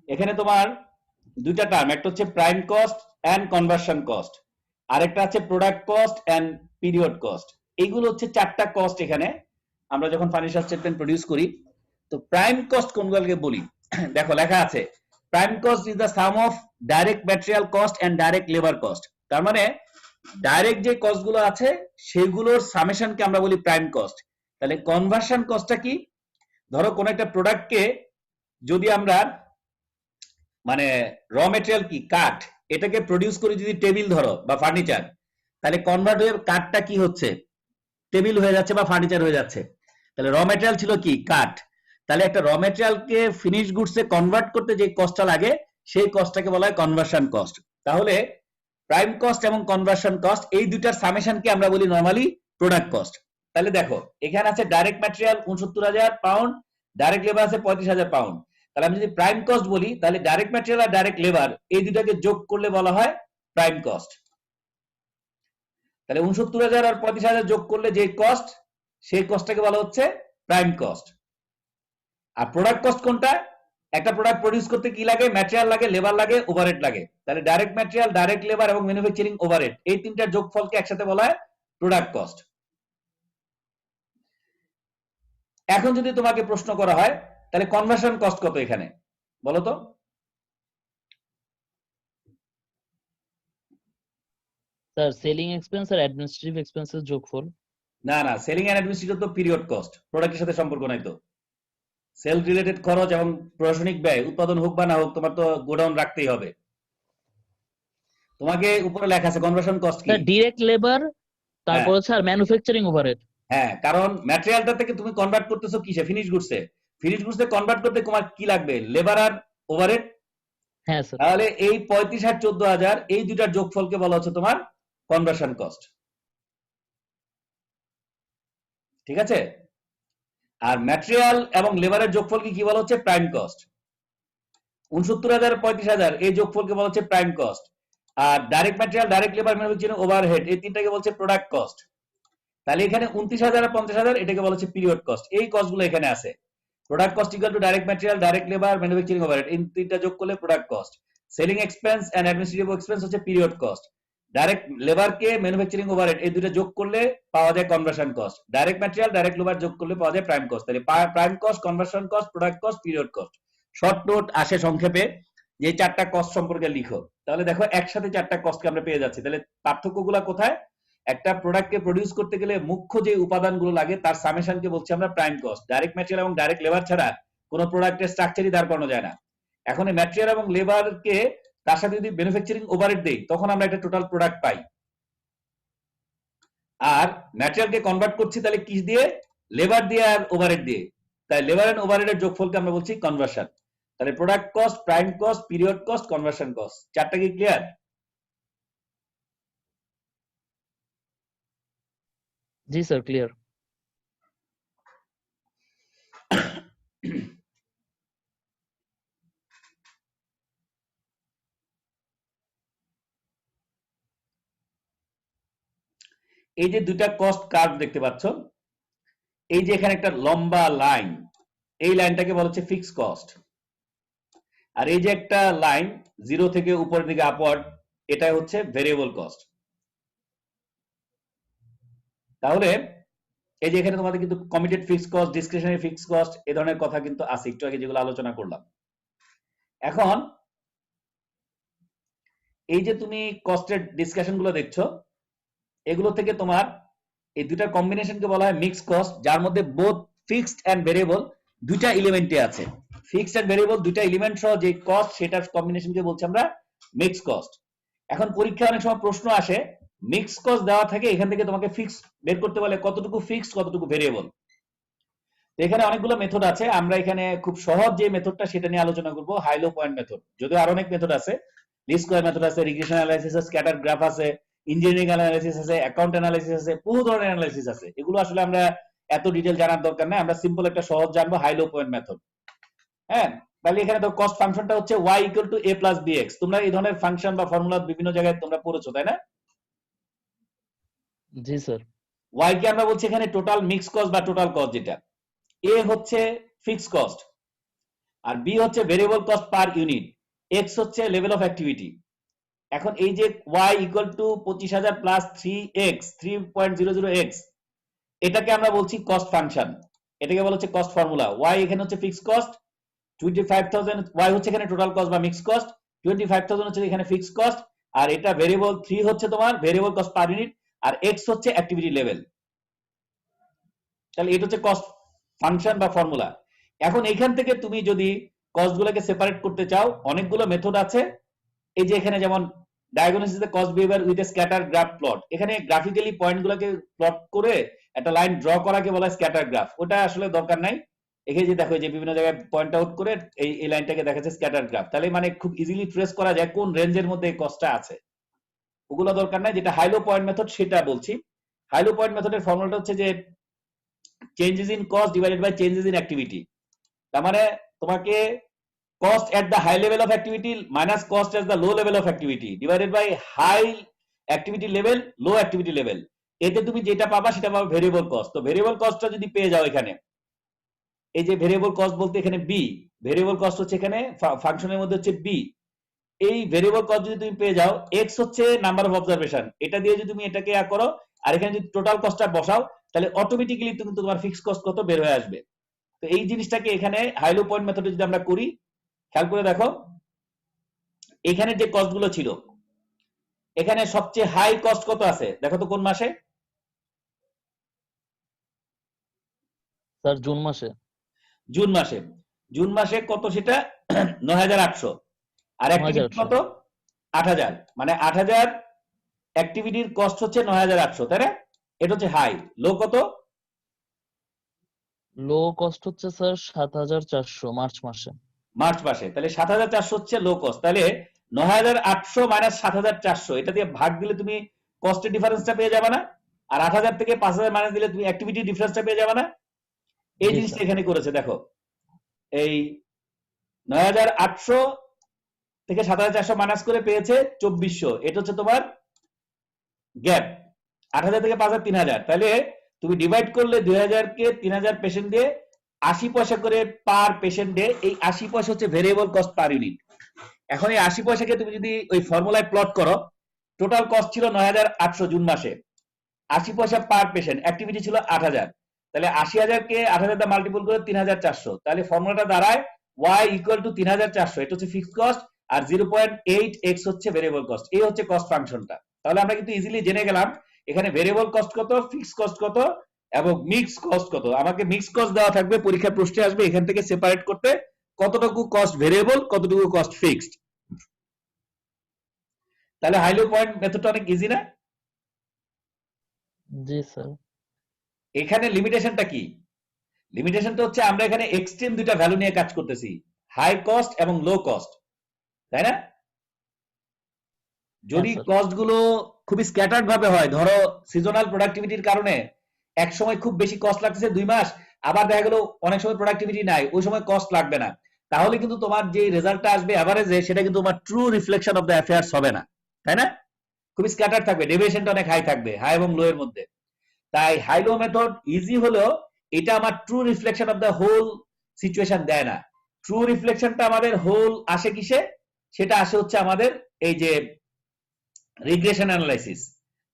এখানে তোমার দুইটা টার্ম, একটা হচ্ছে prime cost and conversion cost, আরেকটা আছে product cost and period cost. এইগুলো হচ্ছে চারটা কস্ট এখানে আমরা যখন ফাইন্যান্সিয়াল স্টেটমেন্ট প্রডিউস করি। তো প্রাইম কস্ট কোনগুলোকে বলি? দেখো লেখা আছে prime cost is the sum of direct material cost and direct labour cost. তার মানে ডাইরেক্ট যে কস্ট গুলো আছে সেগুলোর সামেশনকে আমরা বলি প্রাইম কস্ট। তাহলে কনভার্সন কস্টটা কি? ধরো কোন একটা প্রোডাক্টকে যদি আমরা মানে র মেটেরিয়াল কি কাঠ, এটাকে প্রডিউস করি যদি টেবিল ধরো বা ফার্নিচার, তাহলে কনভার্ট হয়ে কাঠটা কি হচ্ছে? টেবিল হয়ে যাচ্ছে বা ফার্নিচার হয়ে যাচ্ছে। তাহলে র মেটেরিয়াল ছিল কি কাঠ, তাহলে একটা র মেটেরিয়ালকে ফিনিশ গুডসে কনভার্ট করতে যে কস্টটা লাগে সেই কস্টটাকে বলা হয় কনভার্সন কস্ট। তাহলে প্রাইম কস্ট এবং কনভার্সন কস্ট এই দুইটার সামেশনকে আমরা বলি নরমালি প্রোডাক্ট কস্ট। তাহলে দেখো এখানে আছে direct material ৬৯,০০০ pound, direct labour আছে ৩৫,০০০ পাউন্ড। তাহলে আমি যদি প্রাইম কস্ট বলি তাহলে ডাইরেক্ট ম্যাটেরিয়াল আর ডাইরেক্ট লেবার এই দুটাকে যোগ করলে বলা হয় প্রাইম কস্ট। তাহলে ৬৯,০০০ আর ৩৫,০০০ যোগ করলে যে কস্ট সেই কস্টটাকে বলা হচ্ছে প্রাইম কস্ট। আর প্রোডাক্ট কস্ট কোনটা? একটা প্রোডাক্ট প্রডিউস করতে কি লাগে? ম্যাটেরিয়াল লাগে, লেবার লাগে, ওভারহেড লাগে। তাহলে ডাইরেক্ট ম্যাটেরিয়াল, ডাইরেক্ট লেবার এবং ম্যানুফ্যাকচারিং ওভারহেড এই তিনটার যোগফলকে একসাথে বলা হয় প্রোডাক্ট কস্ট। এখন যদি তোমাকে প্রশ্ন করা হয় তাহলে কনভার্সন কস্ট কত এখানে বলো তো? স্যার সেলিং এক্সপেন্স আর অ্যাডমিনিস্ট্রেটিভ এক্সপেন্সের যোগফল। না না, সেলিং এন্ড অ্যাডমিনিস্ট্রেটিভ তো পিরিয়ড কস্ট, প্রোডাক্টের সাথে সম্পর্ক নাই তো। সেল রিলেটেড খরচ এবং প্রশাসনিক ব্যয়, উৎপাদন হোক বা না হোক তোমার তো গোডাউন রাখতেই হবে। তোমাকে উপরে লেখা আছে কনভার্সন কস্ট কি? স্যার ডিরেক্ট লেবার, হ্যাঁ তারপর হচ্ছে আর ম্যানুফ্যাকচারিং ওভারহেড। হ্যাঁ, কারণ ম্যাটেরিয়ালটা থেকে তুমি কনভার্ট করতেছো কিসে? ফিনিশ গুডসে। ফিনিশ গুডসে কনভার্ট করতে তোমার কি লাগবে? লেবার আর ওভারহেড। হ্যাঁ স্যার। তাহলে এই ৩৫ আর ১৪,০০০ এই দুইটার যোগফলকে বলা হচ্ছে তোমার কনভার্সন কস্ট। ঠিক আছে? আর ম্যাটেরিয়াল এবং লেবারের যোগফলকে কি বলা হচ্ছে? Prime cost. ৬৯,০০০ ৩৫,০০০ এই যোগফলকে বলা হচ্ছে প্রাইম কস্ট। আর direct material, direct labour, manufacturing overhead এই তিনটাকে বলছে প্রোডাক্ট কস্ট। তাহলে এখানে ২৯,০০০ আর ৫০,০০০ এটাকে বলা হচ্ছে পিরিয়ড কস্ট। এই কস্টগুলো এখানে আছে। Product cost equal to direct material, direct labour, manufacturing overhead এই তিনটা যোগ করলে product cost. Selling expense and administrative expense হচ্ছে পিরিয়ড কস্ট। ডাইরেক্ট লেবারকে ম্যানুফ্যাকচারিং ওভারহেড এই দুটো যোগ করলে পাওয়া যায় conversion cost. Direct material, direct labour যোগ করলে পাওয়া যায় প্রাইম কস্ট। তাহলে prime cost, conversion cost, product cost, period cost. Short note আসে সংক্ষেপে যে চারটা কস্ট সম্পর্কে লিখো। তাহলে দেখো একসাথে চারটা কস্টকে আমরা পেয়ে যাচ্ছি। তাহলে পার্থক্যগুলো কোথায়? একটা প্রোডাক্টকে প্রডিউস করতে গেলে মুখ্য যে উপাদানগুলো লাগে তার সামেশনকে বলছি আমরা প্রাইম কস্ট। ডাইরেক্ট ম্যাটেরিয়াল এবং ডাইরেক্ট লেবার ছাড়া কোনো প্রোডাক্টের স্ট্রাকচারই দাঁড় করানো যায় না। এখন এই ম্যাটেরিয়াল এবং লেবারকে তার সাথে যদি ম্যানুফ্যাকচারিং ওভারহেড দেই তখন আমরা একটা টোটাল প্রোডাক্ট পাই। আর ম্যাটেরিয়ালকে কনভার্ট করছি তাহলে কি দিয়ে? লেবার দিয়ে আর ওভারহেড দিয়ে। তাই লেবার এন্ড ওভারহেডের যোগফলকে আমরা বলছি কনভার্সন। তাহলে product cost, prime cost, period cost, conversion cost, চারটা কি ক্লিয়ার? জি স্যার ক্লিয়ার। এই যে দুইটা কস্ট কার্ভ দেখতে পাচ্ছ, এই যে এখানে একটা লম্বা লাইন, এই লাইনটাকে বলা হচ্ছে ফিক্সড কস্ট। আর এই যে একটা লাইন জিরো থেকে উপরের দিকে আপওয়ার্ড, এটা হচ্ছে ভেরিয়েবল কস্ট। তাহলে এই যে এখানে তোমাদের কিন্তু committed fixed cost, discretionary fixed cost এই ধরনের কথা কিন্তু আছে একটু আগে যেগুলো আলোচনা করলাম। এখন এই যে তুমি কস্টের ডিসকাশন গুলো দেখছো, এগুলো থেকে তোমার এই দুইটার কম্বিনেশনকে বলা হয় মিক্সড কস্ট, যার মধ্যে বোথ ফিক্সড এন্ড ভেরিয়েবল দুইটা এলিমেন্টই আছে। ফিক্সড এন্ড ভেরিয়েবল দুইটা এলিমেন্ট সহ যে কস্ট সেটার কম্বিনেশনকে বলছি আমরা মিক্সড কস্ট। এখন পরীক্ষায় অনেক সময় প্রশ্ন আসে, মিক্সড কস্ট দেওয়া থাকে, এখান থেকে তোমাকে ফিক্স বের করতে বলে কতটুকু ফিক্সড কতটুকু ভেরিয়েবল। তো এখানে অনেকগুলো মেথড আছে, আমরা এখানে খুব সহজ যে মেথডটা সেটা নিয়ে আলোচনা করব, হাই লো পয়েন্ট মেথড। যদিও আরো অনেক মেথড আছে, লিস্ট স্কয়ার মেথড আছে, রিগ্রেশন অ্যানালাইসিস আছে, স্ক্যাটার গ্রাফ আছে, ইঞ্জিনিয়ারিং অ্যানালাইসিস আছে, অ্যাকাউন্ট অ্যানালাইসিস আছে, বহু ধরনের অ্যানালাইসিস আছে। এগুলো আসলে আমরা এত ডিটেইল জানার দরকার নাই, আমরা সিম্পল একটা সহজ জানবো, হাই লো পয়েন্ট মেথড। হ্যাঁ, তাহলে এখানে তো কস্ট ফাংশনটা হচ্ছে y = a + bx। তোমরা এই ধরনের ফাংশন বা ফর্মুলা বিভিন্ন জায়গায় তোমরা পড়েছো তাই না? জি স্যার। y কে আমরা বলছি এখানে টোটাল মিক্স কস্ট বা টোটাল কস্ট, যেটা a হচ্ছে ফিক্সড কস্ট, আর বি হচ্ছে variable cost per unit, x হচ্ছে লেভেল অফ অ্যাক্টিভিটি। এখন এই যে y equal to 25,000 plus 3x 3.00x, এটাকে আমরা বলছি কস্ট ফাংশন, এটাকে বলা হচ্ছে কস্ট ফর্মুলা। y এখানে হচ্ছে ফিক্সড কস্ট 25,000, y হচ্ছে এখানে টোটাল কস্ট বা মিক্সড কস্ট, 25,000 হচ্ছে এখানে ফিক্সড কস্ট, আর এটা ভেরিয়েবল 3 হচ্ছে তোমার ভেরিয়েবল কস্ট পার ইউনিট, আর x হচ্ছে অ্যাক্টিভিটি লেভেল। তাহলে এটা হচ্ছে কস্ট ফাংশন বা ফর্মুলা। এখন এখান থেকে তুমি যদি কস্ট গুলোকে সেপারেট করতে চাও, অনেকগুলো মেথড আছে। এই যে এখানে যেমন diagnosis the cost behaviour with a scatter graph plot, এখানে গ্রাফিক্যালি পয়েন্ট গুলোকে প্লট করে একটা লাইন ড্র করাকে বলা হয় স্ক্যাটার গ্রাফ। ওটা আসলে দরকার নাই, এখানে যে দেখো যে বিভিন্ন জায়গায় পয়েন্ট আউট করে এই লাইনটাকে দেখাচ্ছে স্ক্যাটার গ্রাফ, তাহলে মানে খুব ইজিলি ট্রেস করা যায় কোন রেঞ্জের মধ্যে এই কস্টটা আছে। ওগুলো দরকার নাই, যেটা হাইলো পয়েন্ট মেথড সেটা বলছি। হাইলো পয়েন্ট মেথডের ফর্মুলাটা হচ্ছে যে changes in cost divided by changes in activity. তার মানে তোমাকে cost at the high level of activity minus cost at the low level of activity divided by high activity level low activity level, এতে তুমি যেটা পাবা সেটা পাবে variable cost. তো ভেরিয়েবল কস্টটা যদি পেয়ে যাও, এখানে এই যে ভেরিয়েবল কস্ট বলতে এখানে বি, ভেরিয়েবল কস্ট হচ্ছে এখানে ফাংশনের মধ্যে হচ্ছে বি, এই ভেরিয়েবল কস্ট যদি তুমি পেয়ে যাও, এক্স হচ্ছে নাম্বার অফ অবজারভেশন, এটা দিয়ে যদি তুমি এটাকে করো আর এখানে যদি টোটাল কস্টটা বসাও, তাহলে অটোমেটিক্যালি তুমি তোমার ফিক্সড কস্ট কত বের হয়ে আসবে। তো এই জিনিসটাকে এখানে হাইলো পয়েন্ট মেথডে যদি আমরা করি, খেয়াল করে দেখো এখানে যে কস্ট গুলো ছিল, এখানে সবচেয়ে হাই কস্ট কত আছে দেখো তো কোন মাসে? স্যার জুন মাসে। জুন মাসে। জুন মাসে কত সেটা? 9,800। আর অ্যাক্টিভিটি 9,800। কত? 8,000। মানে 8,000 অ্যাক্টিভিটির কস্ট হচ্ছে 9,800, তাই না? এটা হচ্ছে হাই। লো কত? লো কস্ট হচ্ছে স্যার 7,400 মার্চ মাসে। মার্চ মাসে। তাহলে 7,400 হচ্ছে লো কস্ট। তাহলে 9,800 মাইনাস 7,400, এটা দিয়ে ভাগ দিলে তুমি কস্টের ডিফারেন্সটা পেয়ে যাবে না? আর 8,000 থেকে 5,000 মাইনাস দিলে তুমি অ্যাক্টিভিটি ডিফারেন্সটা পেয়ে যাবে না? এই জি জিনিসটা স্যার। এখানে করেছে দেখো, এই 9,800 থেকে 7,400 মাইনাস করে পেয়েছে 2,400, এটা হচ্ছে তোমার গ্যাপ। 8,000 থেকে 5,000 3,000, তাহলে তুমি ডিভাইড করলে 2,000 কে 3,000 পেশেন্ট দিয়ে 80 পয়সা করে পার পেশেন্ট ডে, এই 80 পয়সা হচ্ছে ভেরিয়েবল কস্ট পার ইউনিট। এখন এই 80 পয়সাকে তুমি যদি ওই ফর্মুলায় প্লট করো, টোটাল কস্ট ছিল 9,800 জুন মাসে, 80 পয়সা পার পেশেন্ট, অ্যাক্টিভিটি ছিল 8,000, তাহলে 80,000 কে 8,000 দ্বারা মাল্টিপল করে 3,400, তাহলে ফর্মুলাটা দাঁড়ায় y ইকুয়াল টু 3,400, এটা হচ্ছে ফিক্সড কস্ট, আর 0.8x হচ্ছে ভেরিয়েবল কস্ট। এই হচ্ছে কস্ট ফাংশনটা। তাহলে আমরা কিন্তু ইজিলি জেনে গেলাম এখানে ভেরিয়েবল কস্ট কত, ফিক্সড কস্ট কত এবং মিক্স কস্ট কত। আমাকে মিক্স কস্ট দেওয়া থাকবে, পরীক্ষার প্রশ্নে আসবে, এখান থেকে সেপারেট করতে কতটুকু কস্ট ভেরিয়েবল, কতটুকু কস্ট ফিক্সড। তাহলে হাইলো পয়েন্ট মেথডটা অনেক ইজি না? জি স্যার। এখানে লিমিটেশনটা কি? লিমিটেশনটা হচ্ছে আমরা এখানে এক্সট্রিম দুইটা ভ্যালু নিয়ে কাজ করতেছি, হাই কস্ট এবং লো কস্ট, তাই না? যদি স্যার। কস্ট গুলো খুবই স্ক্যাটার্ড ভাবে হয়, ধরো সিজনাল প্রোডাক্টিভিটির কারণে এক সময় খুব বেশি কস্ট লাগতেছে 2 মাস, আবার দেখা গেল অনেক সময় প্রোডাক্টিভিটি নাই, ওই সময় কস্ট লাগবে না, তাহলে কিন্তু তোমার যে রেজাল্টটা আসবে এভারেজে, সেটা কিন্তু তোমার true reflection of the affairs হবে না, তাই না? খুবই স্ক্যাটার্ড থাকবে, ডেভিয়েশনটা অনেক হাই থাকবে, হাই এবং লো এর মধ্যে। তাই হাই লো মেথড ইজি হলেও এটা আমার true reflection of the whole situation দেয় না। ট্রু রিফ্লেকশনটা আমাদের হোল আসে কিসে? সেটা আসে হচ্ছে আমাদের এই যে রিগ্রেশন অ্যানালাইসিস।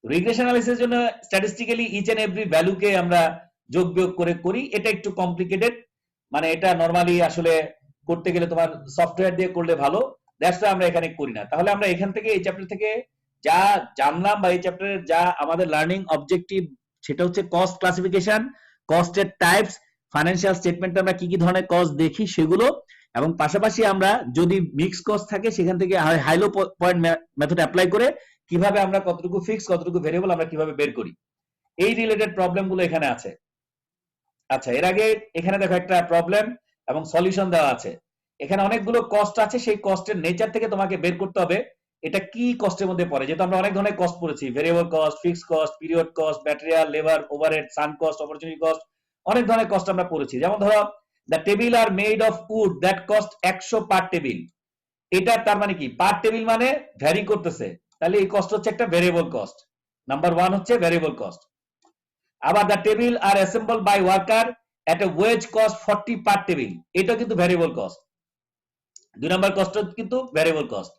রিগ্রেশন অ্যানালাইসিসের জন্য স্ট্যাটিস্টিক্যালি ইচ এন্ড এভরি ভ্যালুকে আমরা যোগ বিয়োগ করে করি, এটা একটু কমপ্লিকেটেড, মানে এটা নরমালি আসলে করতে গেলে তোমার সফটওয়্যার দিয়ে করলে ভালো, দ্যাটস ওয়াই আমরা এখানে করি না। তাহলে আমরা এখান থেকে এই চ্যাপ্টার থেকে যা জানলাম বা এই চ্যাপ্টারের যা আমাদের লার্নিং অবজেক্টিভ, সেটা হচ্ছে কস্ট ক্লাসিফিকেশন, কস্টের টাইপস, ফাইন্যান্সিয়াল স্টেটমেন্টে আমরা কি কি ধরনের কস্ট দেখি সেগুলো, এবং পাশাপাশি আমরা যদি মিক্স কস্ট থাকে সেখান থেকে হাইলো পয়েন্ট মেথড অ্যাপ্লাই করে কিভাবে আমরা কতটুকু ফিক্স কতটুকু ভেরিয়েবল আমরা কিভাবে বের করি, এই রিলেটেড প্রবলেম গুলো এখানে আছে। আচ্ছা, এর আগে এখানে দেখো একটা প্রবলেম এবং সলিউশন দেওয়া আছে। এখানে অনেকগুলো কস্ট আছে, সেই কস্টের নেচার থেকে তোমাকে বের করতে হবে এটা কি কস্টের মধ্যে পড়ে। যেহেতু আমরা অনেক ধরনের কস্ট পড়েছি, variable cost, fixed cost, period cost, material, labour, overhead, sunk cost, opportunity cost, অনেক ধরনের কস্ট আমরা পড়েছি। যেমন ধরো the table are made of wood that cost 100 per table, এটা তার মানে কি? পার টেবিল মানে ভ্যারি করতেছে, তাহলে এই কস্ট হচ্ছে একটা ভেরিয়েবল কস্ট। নাম্বার 1 হচ্ছে ভেরিয়েবল কস্ট। আবার the table are assembled by worker at a wage cost 40 per table, এটা কিন্তু ভেরিয়েবল কস্ট। 2 নাম্বার কস্ট কিন্তু ভ্যারিয়েবল কস্ট।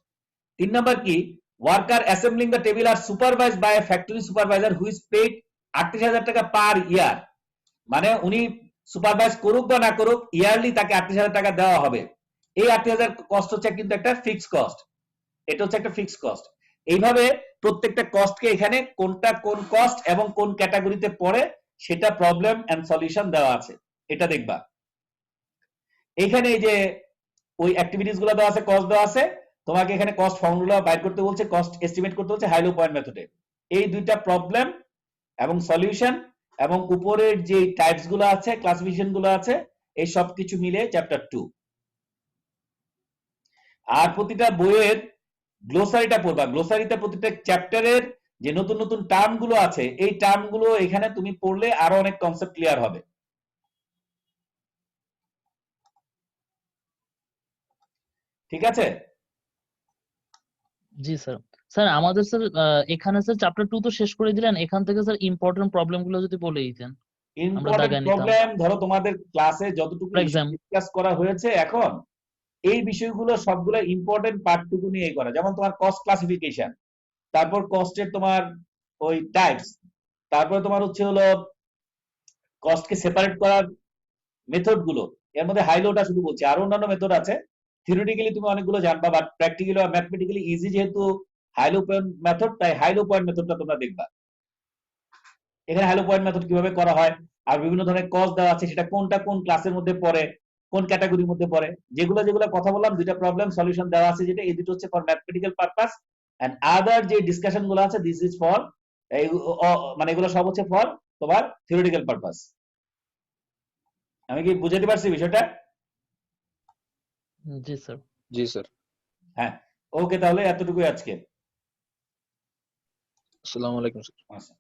3 নাম্বার কি, worker assembling the table are supervised by a factory supervisor who is paid 38,000 টাকা পার ইয়ার, মানে উনি supervise করুক বা না করুক ইয়ারলি তাকে 38,000 টাকা দেওয়া হবে। এই 38,000 কস্ট হচ্ছে কিন্তু একটা ফিক্সড কস্ট, এটা হচ্ছে একটা ফিক্সড কস্ট। এইভাবে প্রত্যেকটা কস্টকে এখানে কোনটা কোন কস্ট এবং কোন ক্যাটাগরিতে পড়ে সেটা প্রবলেম এন্ড সলিউশন দেওয়া আছে, এটা দেখবা। এখানে এই যে ওই অ্যাক্টিভিটিস গুলো দেওয়া আছে, কস্ট দেওয়া আছে, তোমাকে এখানে কস্ট ফর্মুলা বাইর করতে বলছে, কস্ট এস্টিমেট করতে বলছে হাই লো পয়েন্ট মেথডে। এই দুইটা প্রবলেম এবং সলিউশন এবং উপরের যে টাইপস গুলো আছে, ক্লাসিফিকেশন গুলো আছে, এই সব কিছু মিলে চ্যাপ্টার 2। আর প্রতিটা বইয়ের গ্লোসারিটা পড়বা, গ্লোসারিতে প্রতিটা চ্যাপ্টারের যে নতুন নতুন টার্ম গুলো আছে এই টার্ম গুলো এখানে তুমি পড়লে আরো অনেক কনসেপ্ট ক্লিয়ার হবে। ঠিক আছে? জি স্যার। স্যার আমাদের স্যার এখানে স্যার চ্যাপ্টার 2 তো শেষ করে দিলেন, এখান থেকে স্যার ইম্পর্টেন্ট প্রবলেম গুলো যদি বলে দিতেন আমরা ইম্পর্টেন্ট দাগা নিতাম। প্রবলেম ধরো তোমাদের ক্লাসে যতটুকু ফর এক্সাম্পল ডিসকাস করা হয়েছে এখন এই বিষয়গুলো সবগুলো ইম্পর্টেন্ট পার্টটুকু নিয়ে করা, যেমন তোমার কস্ট ক্লাসিফিকেশন, তারপর কস্টের তোমার ওই টাইপস, তারপর তোমার হচ্ছে হলো কস্টকে সেপারেট করার মেথড গুলো, এর মধ্যে হাই লোটা শুধু বলছি, আরো অন্যান্য মেথড আছে। থিওরিটিক্যালি তুমি অনেকগুলো জানবা, বাট প্র্যাকটিক্যালি আর ম্যাথমেটিক্যালি ইজি যেহেতু হাই লো পয়েন্ট মেথড, তাই হাই লো পয়েন্ট মেথডটা তোমরা দেখবা। এখানে হাই লো পয়েন্ট মেথড কিভাবে করা হয়, আর বিভিন্ন ধরনের কস্ট দেওয়া আছে সেটা কোনটা কোন ক্লাসের মধ্যে পড়ে, কোন ক্যাটাগরির মধ্যে পড়ে, যেগুলো যেগুলো কথা বললাম দুইটা প্রবলেম সলিউশন দেওয়া আছে, যেটা এই দুটো হচ্ছে for mathematical purpose and other যে ডিসকাশন গুলো আছে দিস ইজ ফর মানে এগুলো সব হচ্ছে ফর তোমার থিওরিটিক্যাল পারপাস। আমি কি বুঝাতে পারছি বিষয়টা? জি স্যার। জি স্যার। হ্যাঁ, ওকে, তাহলে এতটুকুই আজকে। আসসালামু আলাইকুম স্যার। আচ্ছা।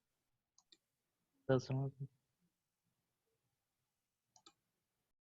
স্যার